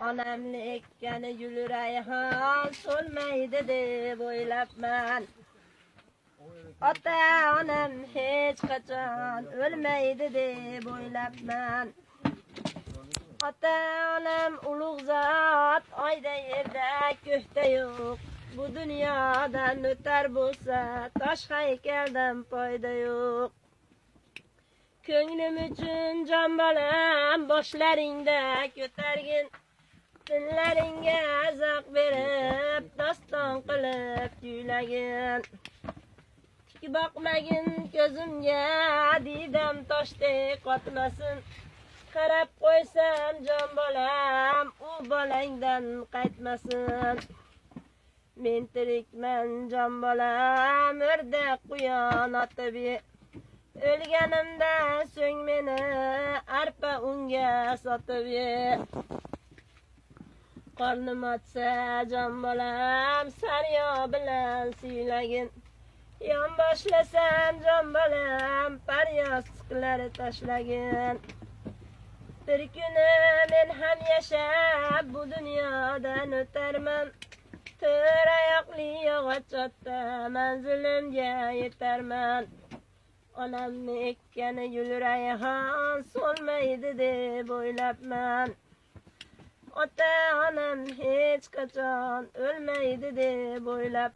Onamni ekkani gul rayhon so'lmaydi deb o'ylabman. Ota-onam hech qachon o'lmaydi deb o'ylabman. Ota-onam ulug' zot, oyda yerda ko'kda yo'q. Bu dunyodan o'tar bo'lsa, tosh haykaldan foyda yo'q. Ko'nglim uchun jon bolam, boshlaringda ko'targin. Dinlaringga zavq berib, doston qilib kuylagin. Tik boqmagin ko'zimga, didam toshdek qotmasin. Qarab qo'ysam jon bolam, u bolangdan qaytmasin. Men tirikman jon bolam, o'rdak quyon otib o'lganimdan so'ng meni arpa unga sotib ye. Qornim ochsa jon bolam, saryo bilan siylagin. Yon boshlasam jon bolam, faryod siqlar tashlagin. Bir kuni men ham yashab bu dunyodan o'tarman. To'rt oyoqli yog'och otda manzilimga yetarman. Onamni ekkani gul rayhon so'lmaydi deb o'ylabman. Ota-onam hech qachon o'lmaydi deb o'ylab